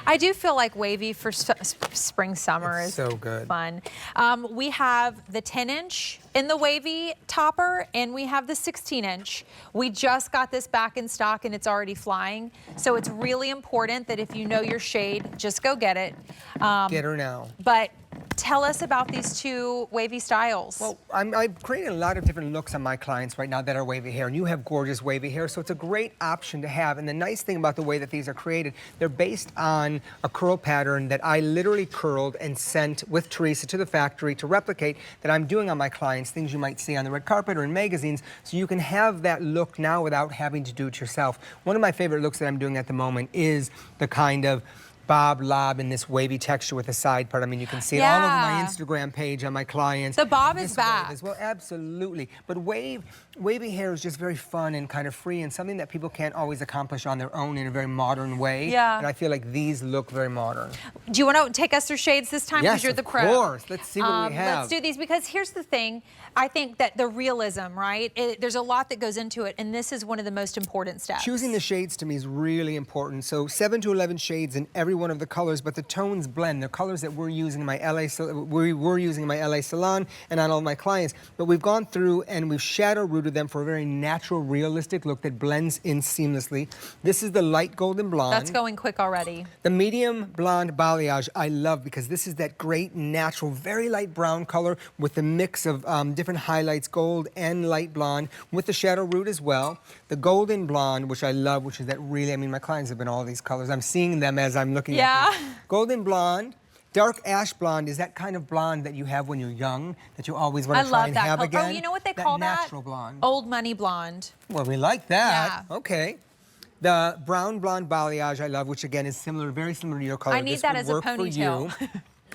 I do feel like wavy for spring, summer is so good. Fun. We have the 10-inch in the wavy topper, and we have the 16-inch. We just got this back in stock, and it's already flying. So it's really important that if you know your shade, just go get it. Get her now. But tell us about these two wavy styles. Well, I'm creating a lot of different looks on my clients right now that are wavy hair, and you have gorgeous wavy hair, so it's a great option to have. And the nice thing about the way that these are created, they're based on a curl pattern that I literally curled and sent with Teresa to the factory to replicate that I'm doing on my clients, things you might see on the red carpet or in magazines, so you can have that look now without having to do it yourself. One of my favorite looks that I'm doing at the moment is the kind of bob lob in this wavy texture with a side part. I mean, you can see it all over my Instagram page on my clients. The bob is back. As well, absolutely. But wavy hair is just very fun and kind of free and something that people can't always accomplish on their own in a very modern way. Yeah. And I feel like these look very modern. Do you want to take us through shades this time? Because you're the pro. Yes, of course. Let's see what we have. Let's do these, because here's the thing. I think that the realism, right? There's a lot that goes into it, and this is one of the most important steps. Choosing the shades to me is really important. So 7 to 11 shades in every one of the colors, but the tones blend. The colors that we're using in my LA salon and on all my clients. But we've gone through and we've shadow rooted them for a very natural, realistic look that blends in seamlessly. This is the light golden blonde. That's going quick already. The medium blonde balayage I love because this is that great natural, very light brown color with the mix of different highlights, gold and light blonde, with the shadow root as well. The golden blonde, which I love, which is that really, I mean, my clients have been all these colors. I'm seeing them as I'm looking at them. Golden blonde. Dark ash blonde is that kind of blonde that you have when you're young, that you always want to try and have again. Oh, you know what they call that? Natural blonde. Old money blonde. Well, we like that. Yeah. Okay. The brown blonde balayage I love, which again is similar, very similar to your color. I need that as a ponytail.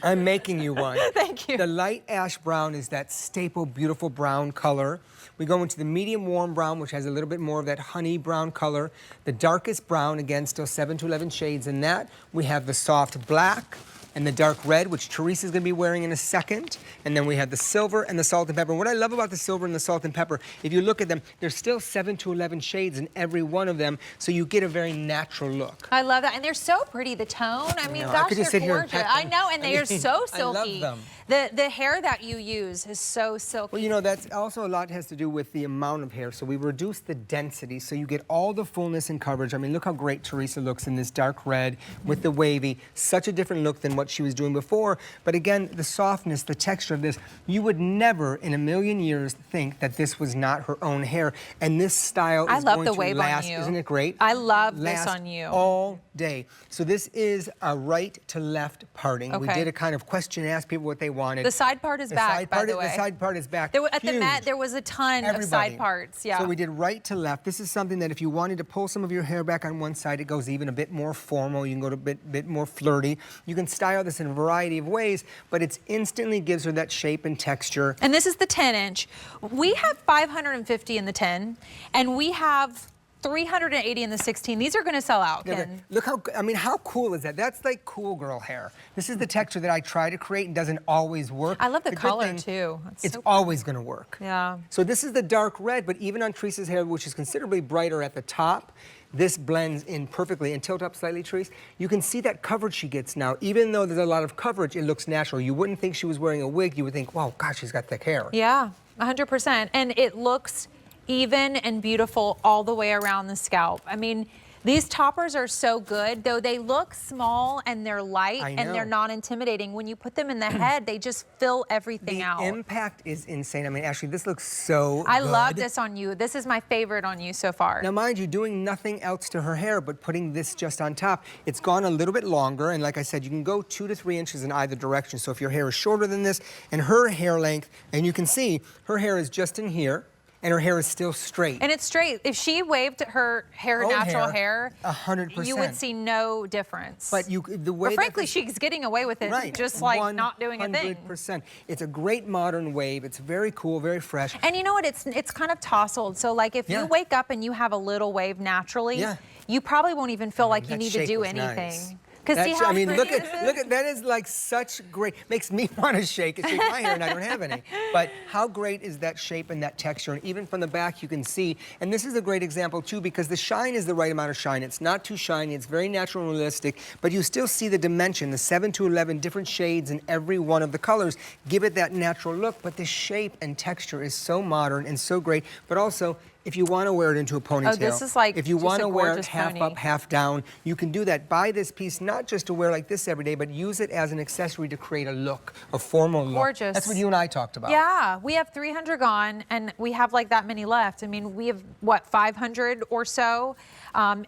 I'm making you one. Thank you. The light ash brown is that staple, beautiful brown color. We go into the medium warm brown, which has a little bit more of that honey brown color. The darkest brown, again, still 7 to 11 shades in that. We have the soft black and the dark red, which Teresa's gonna be wearing in a second. And then we have the silver and the salt and pepper. And what I love about the silver and the salt and pepper, if you look at them, there's still 7 to 11 shades in every one of them, so you get a very natural look. I love that, and they're so pretty, the tone. I mean, gosh, they're gorgeous. I know, and they are so silky. I love them. The hair that you use is so silky. Well, you know, that's also a lot has to do with the amount of hair. So we reduce the density, so you get all the fullness and coverage. I mean, look how great Teresa looks in this dark red with the wavy. Such a different look than what she was doing before. But again, the softness, the texture of this, you would never in a million years think that this was not her own hair. And this style is going to last, isn't it great? I love this on you. All day. So this is a right to left parting. We did a kind of question, ask people what they wanted. The side part is back, by the way. The side part is back. At the Met, there was a ton of side parts. Yeah. So we did right to left. This is something that if you wanted to pull some of your hair back on one side, it goes even a bit more formal. You can go to a bit more flirty. You can style this in a variety of ways, but it instantly gives her that shape and texture. And this is the 10-inch. We have 550 in the 10, and we have 380 in the 16. These are going to sell out, Ken. Look how, I mean, how cool is that? That's like cool girl hair. This is the texture that I try to create and doesn't always work. I love the color too. It's always going to work. Yeah. So this is the dark red, but even on Teresa's hair, which is considerably brighter at the top, this blends in perfectly. And tilt up slightly, Teresa. You can see that coverage she gets now. Even though there's a lot of coverage, it looks natural. You wouldn't think she was wearing a wig. You would think, wow, gosh, she's got thick hair. Yeah, 100%. And it looks even and beautiful all the way around the scalp. I mean, these toppers are so good, though they look small and they're light and they're not intimidating. When you put them in the head, they just fill everything out. The impact is insane. I mean, Ashley, this looks so good. I love this on you. This is my favorite on you so far. Now, mind you, doing nothing else to her hair but putting this just on top. It's gone a little bit longer, and like I said, you can go 2 to 3 inches in either direction. So if your hair is shorter than this, and her hair length, and you can see her hair is just in here, and her hair is still straight. And it's straight. If she waved her hair, natural hair, 100%. you would see no difference. But the way, but frankly, she's getting away with it, just like not doing a thing. 100%. It's a great modern wave. It's very cool, very fresh. And you know what? It's kind of tousled. So like if you wake up and you have a little wave naturally, you probably won't even feel like you need to do anything. Because see how I mean, pretty look this is? at that is like such great, makes me want to shake my hair, and I don't have any. But how great is that shape and that texture? And even from the back, you can see, and this is a great example too, because the shine is the right amount of shine. It's not too shiny, it's very natural and realistic, but you still see the dimension, the 7 to 11 different shades in every one of the colors. Give it that natural look, but the shape and texture is so modern and so great, but also, if you want to wear it into a ponytail, this is like if you just want a to wear it gorgeous half pony. up, half down, you can do that. Buy this piece not just to wear like this every day, but use it as an accessory to create a look, a formal look. Gorgeous. That's what you and I talked about. Yeah, we have 300 gone, and we have like that many left. I mean, we have, what, 500 or so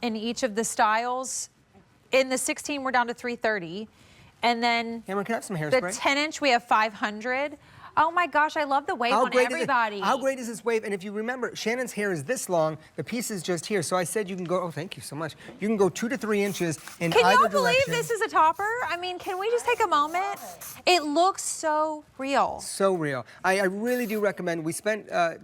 in each of the styles. In the 16, we're down to 330. And then Cameron, can I have some the hairspray? 10-inch, we have 500. Oh my gosh, I love the wave on everybody. How great is this wave? And if you remember, Shannon's hair is this long, the piece is just here. So I said you can go, oh, thank you so much. You can go 2 to 3 inches in either direction. Can you believe this is a topper? I mean, can we just take a moment? It looks so real. So real. I really do recommend. We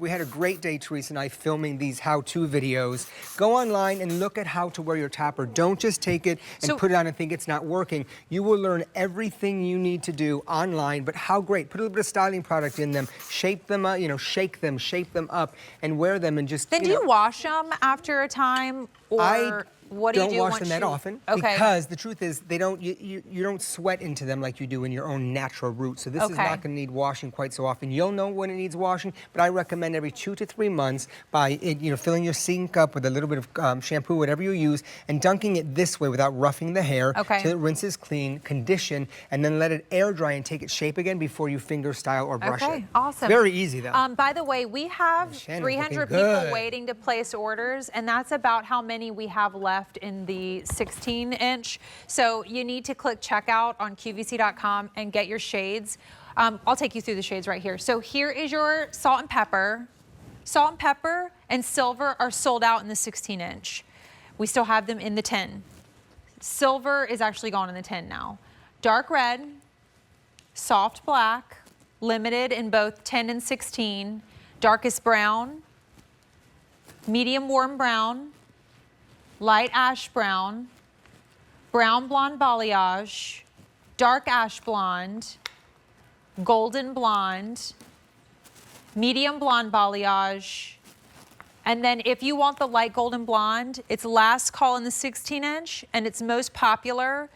had a great day, Teresa and I, filming these how-to videos. Go online and look at how to wear your topper. Don't just take it and put it on and think it's not working. You will learn everything you need to do online, but how great. Put a little bit of styling product in them, shape them up, shape them up, and wear them and just. Then do you wash them after a time, or what do you do? Don't wash them that often, because the truth is they don't. You don't sweat into them like you do in your own natural route. So this is not going to need washing quite so often. You'll know when it needs washing, but I recommend every 2 to 3 months by filling your sink up with a little bit of shampoo, whatever you use, and dunking it this way without roughing the hair till it rinses clean, condition, and then let it air dry and take its shape again before you finger style or brush it. Okay, awesome. Very easy though. By the way, we have 300 people waiting to place orders, and that's about how many we have left in the 16-inch. So you need to click checkout on QVC.com and get your shades. I'll take you through the shades right here. So here is your salt and pepper. Salt and pepper and silver are sold out in the 16-inch. We still have them in the 10. Silver is actually gone in the 10 now. Dark red, soft black, limited in both 10 and 16. Darkest brown, medium warm brown, light ash brown, brown blonde balayage, dark ash blonde, golden blonde, medium blonde balayage, and then if you want the light golden blonde, it's last call in the 16-inch, and it's most popular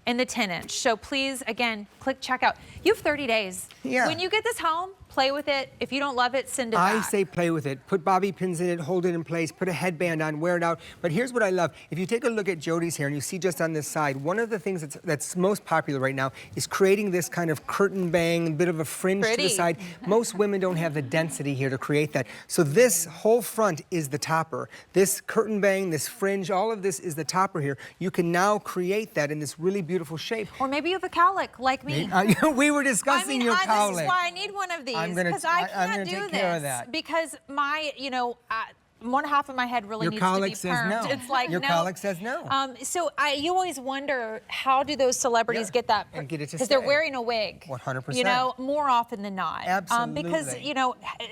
in the 10-inch. So please, again, click checkout. You have 30 days. Yeah. When you get this home, play with it. If you don't love it, send it back. I say play with it. Put bobby pins in it, hold it in place, put a headband on, wear it out. But here's what I love. If you take a look at Jody's hair and you see just on this side, one of the things that's most popular right now is creating this kind of curtain bang, bit of a fringe to the side. Most women don't have the density here to create that. So this whole front is the topper. This curtain bang, this fringe, all of this is the topper here. You can now create that in this really beautiful shape. Or maybe you have a cowlick like me. We were discussing your cowlick. This is why I need one of these, because I can't do this. Because my, one half of my head really needs to be permed. Your cowlick says no. It's like your cowlick says no. So you always wonder, how do those celebrities get that? And get it to because they're wearing a wig. 100%. More often than not. Absolutely. Because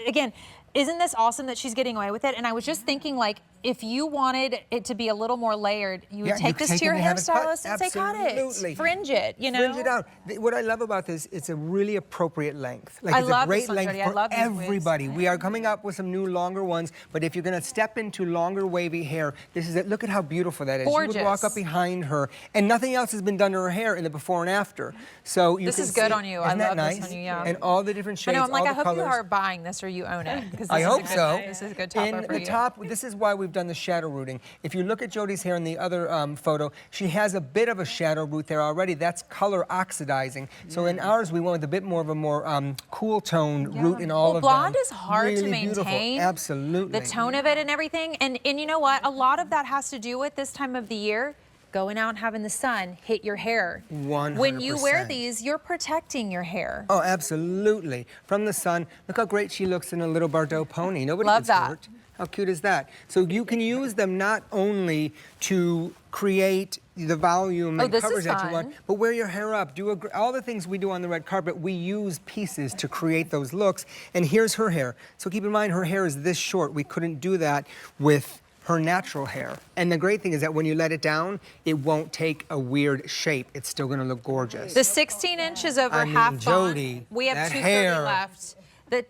again, isn't this awesome that she's getting away with it? And I was just thinking, like, if you wanted it to be a little more layered, you would take this to your hairstylist and say, cut it, fringe it, Fringe it out. What I love about this, it's a really appropriate length. Like, I it's love a great this one, length Jody. I for love these everybody. wigs. We are coming up with some new longer ones, but if you're gonna step into longer wavy hair, this is it. Look at how beautiful that is. Gorgeous. You would walk up behind her, and nothing else has been done to her hair in the before and after. So you This can is good see, on you. Isn't I that love nice? this on you, yeah. And all the different shades, I know, I'm like, all I the hope colors. you are buying this or you own it. I hope so. This is a good topper In for the you. top, this is why we've done the shadow rooting. If you look at Jody's hair in the other photo, she has a bit of a shadow root there already. That's color oxidizing. So in ours, we went with a bit more of a more cool tone root in all of them. Blonde is hard to Really maintain. beautiful. Absolutely. The tone of it and everything. And you know what? A lot of that has to do with this time of the year. Going out and having the sun hit your hair. 100%. When you wear these, you're protecting your hair. Oh, absolutely. From the sun. Look how great she looks in a little Bordeaux pony. Nobody Love gets that. hurt. How cute is that? So you can use them not only to create the volume and this coverage is that you want, fun. but wear your hair up. Do all the things we do on the red carpet, we use pieces to create those looks. And here's her hair. So keep in mind, her hair is this short. We couldn't do that with her natural hair. And the great thing is that when you let it down, it won't take a weird shape. It's still gonna look gorgeous. The 16 inches over I mean, half Jody, gone. We have that 230 hair. left.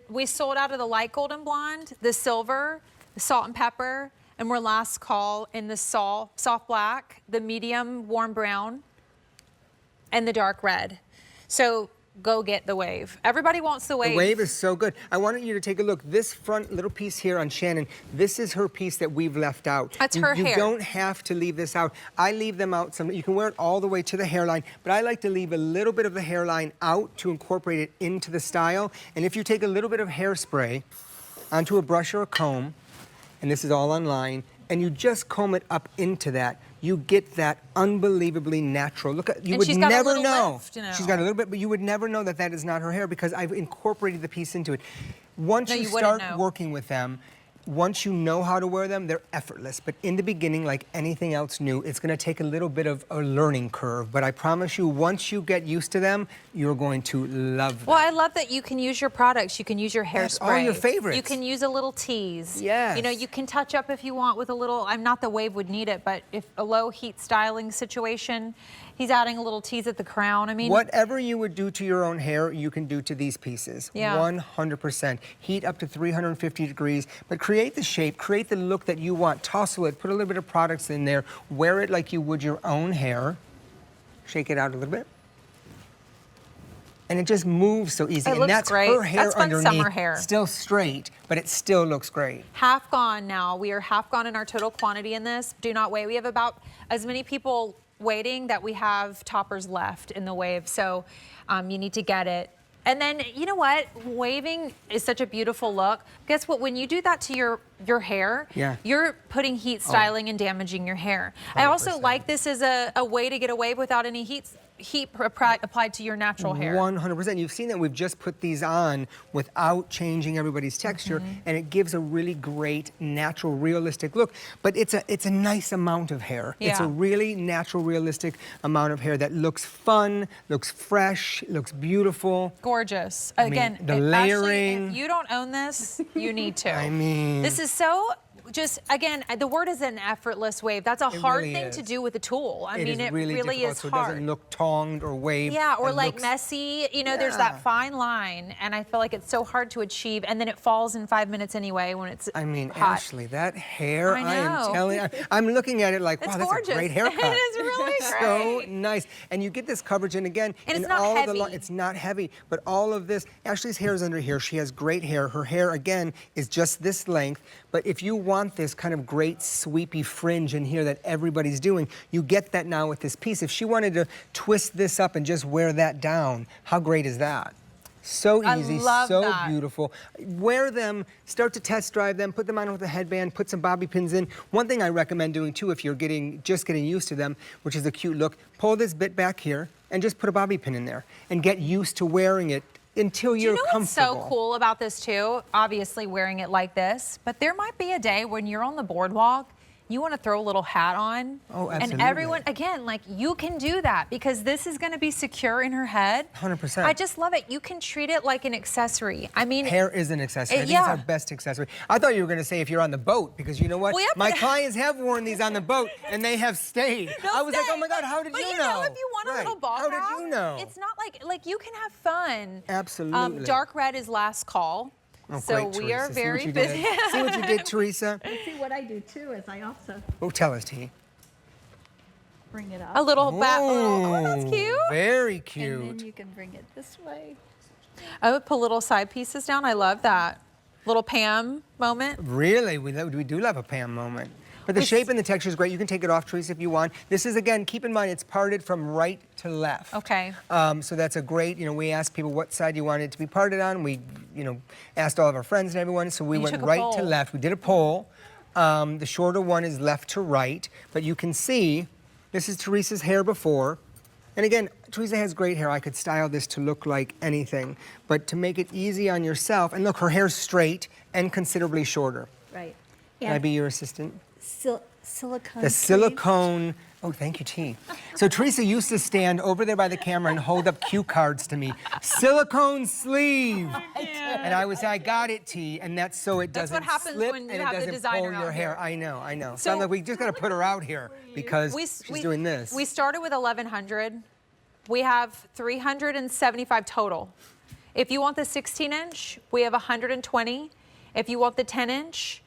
We sold out of the light golden blonde, the silver, the salt and pepper, and we're last call in the soft black, the medium warm brown, and the dark red. So go get the wave. Everybody wants the wave. The wave is so good. I wanted you to take a look. This front little piece here on Shannon, this is her piece that we've left out. That's her hair. You don't have to leave this out. I leave them out. You can wear it all the way to the hairline, but I like to leave a little bit of the hairline out to incorporate it into the style. And if you take a little bit of hairspray onto a brush or a comb, and this is all online, and you just comb it up into that, you get that unbelievably natural look. You would never know. She's got a little bit, but you would never know that that is not her hair because I've incorporated the piece into it. Once you start working with them, once you know how to wear them, they're effortless. But in the beginning, like anything else new, it's going to take a little bit of a learning curve. But I promise you, once you get used to them, you're going to love them. Well, I love that you can use your products. You can use your hairspray. All your favorites. You can use a little tease. Yes. You know, you can touch up if you want with a little, I'm not the wave would need it, but if a low heat styling situation, he's adding a little tease at the crown. I mean, whatever you would do to your own hair, you can do to these pieces. Yeah. 100%. Heat up to 350 degrees, but create the shape, create the look that you want. Tousle it, put a little bit of products in there, wear it like you would your own hair. Shake it out a little bit. And it just moves so easy. It looks that's great. her hair That's fun underneath. summer hair. Still straight, but it still looks great. Half gone now. We are half gone in our total quantity in this. Do not wait. We have about as many people waiting that we have toppers left in the wave, so you need to get it. And then, you know what? Waving is such a beautiful look. Guess what? When you do that to your hair, you're putting heat styling and damaging your hair. 100%. I also like this as a way to get a wave without any heat applied to your natural hair. 100%. You've seen that we've just put these on without changing everybody's texture, and it gives a really great, natural, realistic look. But it's a nice amount of hair. Yeah. It's a really natural, realistic amount of hair that looks fun, looks fresh, looks beautiful. Gorgeous. I Again, mean, the layering. Ashley, if you don't own this, you need to. I mean, this is so. Just again, the word is an effortless wave. That's a hard thing to do with a tool. I mean, it really is so hard. It doesn't look tonged or waved. Yeah, or like messy. You know, there's that fine line, and I feel like it's so hard to achieve. And then it falls in 5 minutes anyway when it's I mean, hot. Ashley, that hair, I am telling you, I'm looking at it like, wow, that's gorgeous. a great haircut. It is really great. So nice. And you get this coverage, and again, and it's in not all heavy. it's not heavy, but all of this, Ashley's hair is under here. She has great hair. Her hair, again, is just this length. But if you want this kind of great sweepy fringe in here that everybody's doing, you get that now with this piece. If she wanted to twist this up and just wear that down, how great is that? So easy, so beautiful. Wear them, start to test drive them, put them on with a headband, put some bobby pins in. One thing I recommend doing too, if you're just getting used to them, which is a cute look, pull this bit back here and just put a bobby pin in there and get used to wearing it until you're comfortable. What's so cool about this too? Obviously wearing it like this, but there might be a day when you're on the boardwalk, you want to throw a little hat on. Oh, absolutely. And everyone, again, like you can do that because this is going to be secure in her head. 100%. I just love it. You can treat it like an accessory. I mean, hair is an accessory. I think it's our best accessory. I thought you were going to say if you're on the boat, because you know what? Well, my clients have worn these on the boat and they have stayed. I was like, oh my God, how did you know? But you know, if you want a little ball how cap, did you know? it's not like you can have fun. Absolutely. Dark red is last call. Oh, so great, we are Teresa. very busy. See what you did, Teresa? See what I do too is I also Oh, tell us, T. bring it up. A little back. Oh, that's cute. Very And cute. then you can bring it this way. I would put little side pieces down. I love that. Little Pam moment. Really, we do love a Pam moment. But the shape and the texture is great. You can take it off, Teresa, if you want. This is, again, keep in mind, it's parted from right to left. Okay. So that's a great, we asked people what side you wanted it to be parted on. We, asked all of our friends and everyone, so we went right to left. We did a poll. The shorter one is left to right, but you can see, this is Teresa's hair before. And again, Teresa has great hair. I could style this to look like anything. But to make it easy on yourself, and look, her hair's straight and considerably shorter. Right. Can I be your assistant? Silicone. The silicone Oh, thank you, T. So Teresa used to stand over there by the camera and hold up cue cards to me. Silicone sleeve. And I would say, I got it, T. And that's so it That's doesn't what happens slip when you and it have the doesn't designer pull your out hair. here. I know, I know. So, So- I'm like, we just got to put her out here because she's doing this. We started with 1,100. We have 375 total. If you want the 16-inch, we have 120. If you want the 10-inch,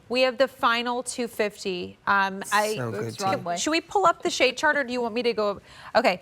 we have the final 250. So good, T. wrong way. Should we pull up the shade chart, or do you want me to go? Okay.